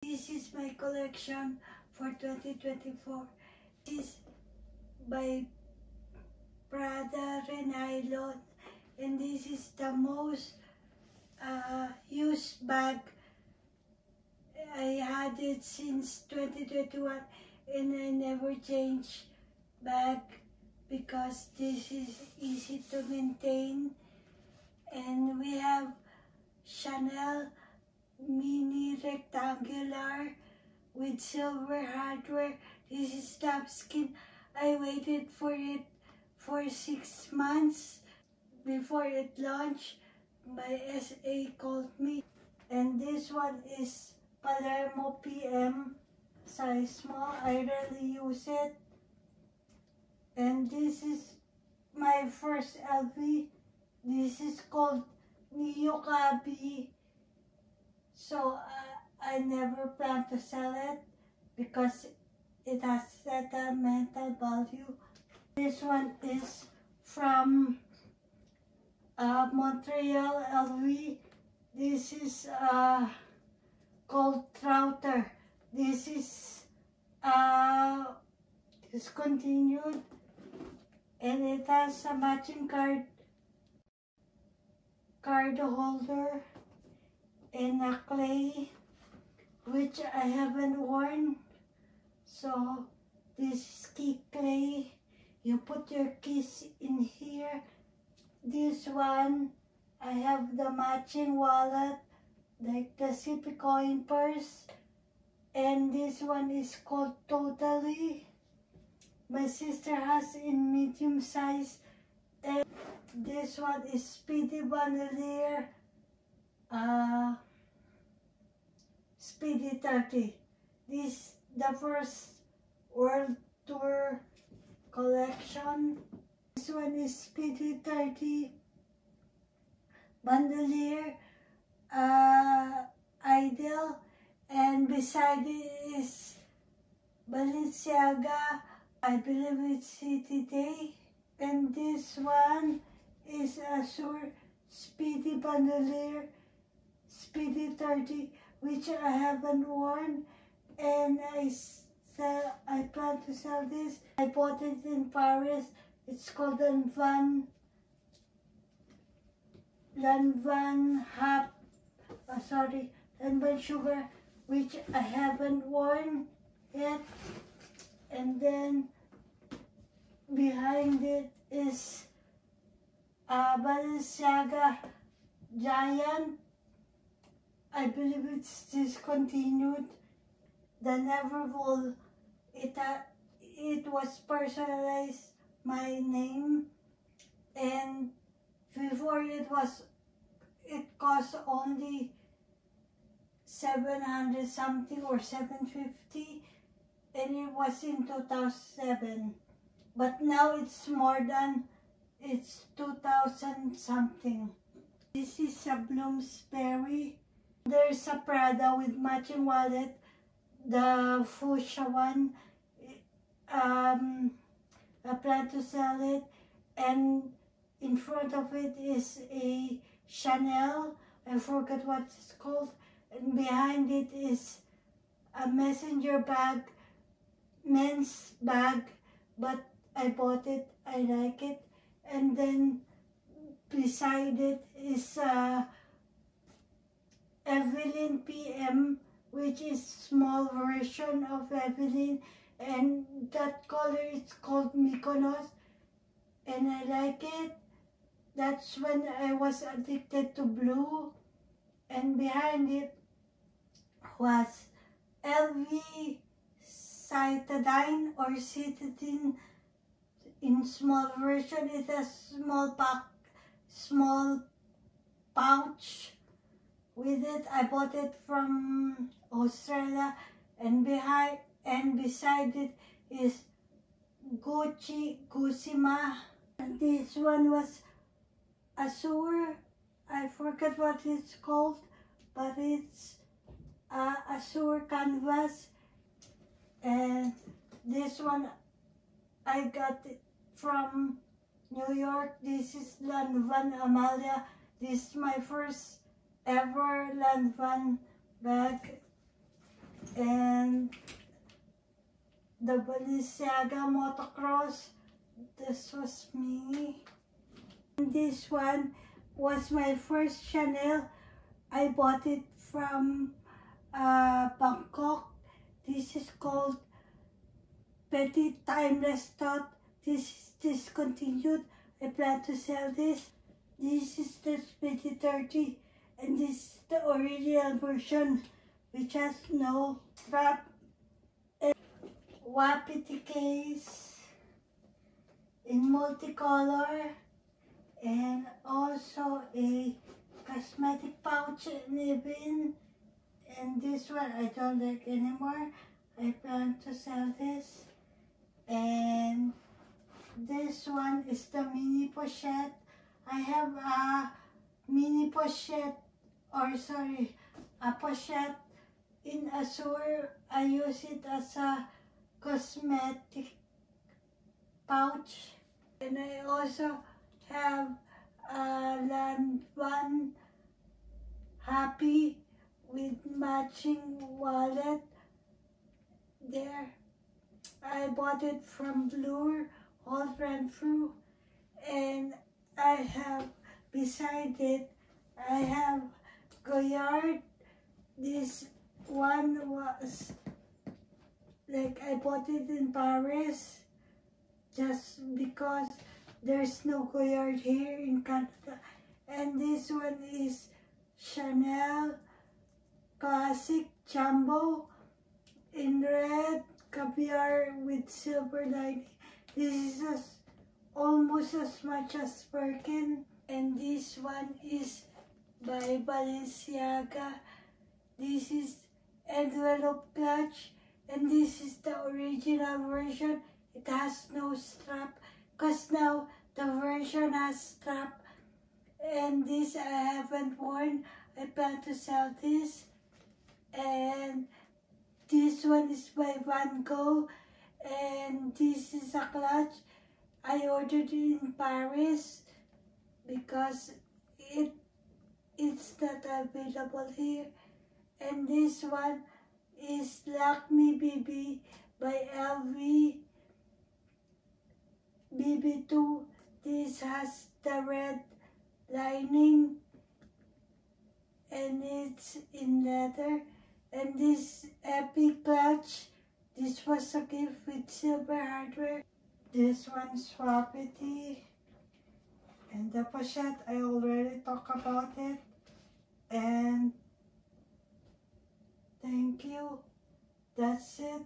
This is my collection for 2024. This is by Prada Renylon, and this is the most used bag. I had it since 2021 and I never changed bag because this is easy to maintain. And we have Chanel mini rectangular with silver hardware. This is lambskin. I waited for it for 6 months before it launched. My SA called me. And this one is Palermo PM, size small. I rarely use it. And this is my first LV. This is called Neo Kabi. So I never plan to sell it because it has sentimental value. This one is from Montreal LV. This is called Trouter. This is discontinued, and it has a matching card holder and a clay which I haven't worn. So this is key clay. You put your keys in here. This one, I have the matching wallet, like the Sippy coin purse. And this one is called Totally. My sister has in medium size. And this one is Speedy Bandolier, Speedy 30. This the first World Tour collection. This one is Speedy 30 Bandolier, Ideal, and beside it is Balenciaga, I believe it's City Day. And this one is Azure Speedy Bandolier, Speedy 30, which I haven't worn, and I plan to sell this. I bought it in Paris. It's called Lanvin Sugar, which I haven't worn yet. And then behind it is Balenciaga Giant. I believe it's discontinued. The Neverfull. It was personalized my name, and before it cost only 700 something or 750, and it was in 2007. But now it's more than, it's 2000 something. This is a Bloomsbury. There's a Prada with matching wallet, the fuchsia one. I plan to sell it, and in front of it is a Chanel. I forgot what it's called. And behind it is a messenger bag, men's bag, but I bought it, I like it. And then beside it is Evelyn PM, which is small version of Evelyn, and that color is called Mykonos, and I like it. That's when I was addicted to blue. And behind it was LV Citadine or Citadine in small version. It has small pouch with it. I bought it from Australia, and beside it is Gucci Gusima. And this one was Azure. I forget what it's called, but it's Azure canvas. And this one I got it from New York. This is Lanvin Amalia. This is my first ever Lanvin bag. the Balenciaga Motocross. This was me. And this one was my first Chanel. I bought it from Bangkok. This is called Petit Timeless Thought. This is discontinued. I plan to sell this. This is the 2030, and this is the original version, which has no strap. And Wapiti case in multicolor, and also a cosmetic pouch in Ibin. And this one I don't like anymore. I plan to sell this. And this one is the mini pochette. I have a mini pochette, or sorry, a pochette in Azure. I use it as a cosmetic pouch. And I also have a Lanvin Happy with matching wallet there. I bought it from Blur, all ran through. And I have, beside it, I have Goyard. This one was, like, I bought it in Paris just because there's no Goyard here in Canada. And this one is Chanel Classic Jumbo in red, caviar with silver lining. This is almost as much as Birkin. And this one is by Balenciaga. This is envelope clutch, and this is the original version. It has no strap, because now the version has strap. And this I haven't worn. I plan to sell this. And this one is by Van Gogh, and this is a clutch. I ordered it in Paris because it's not available here. And this one is Lakme BB by LV BB2. This has the red lining and it's in leather. And this Epic clutch, this was a gift with silver hardware. This one's Wapiti. And the pochette, I already talked about it. And thank you. That's it.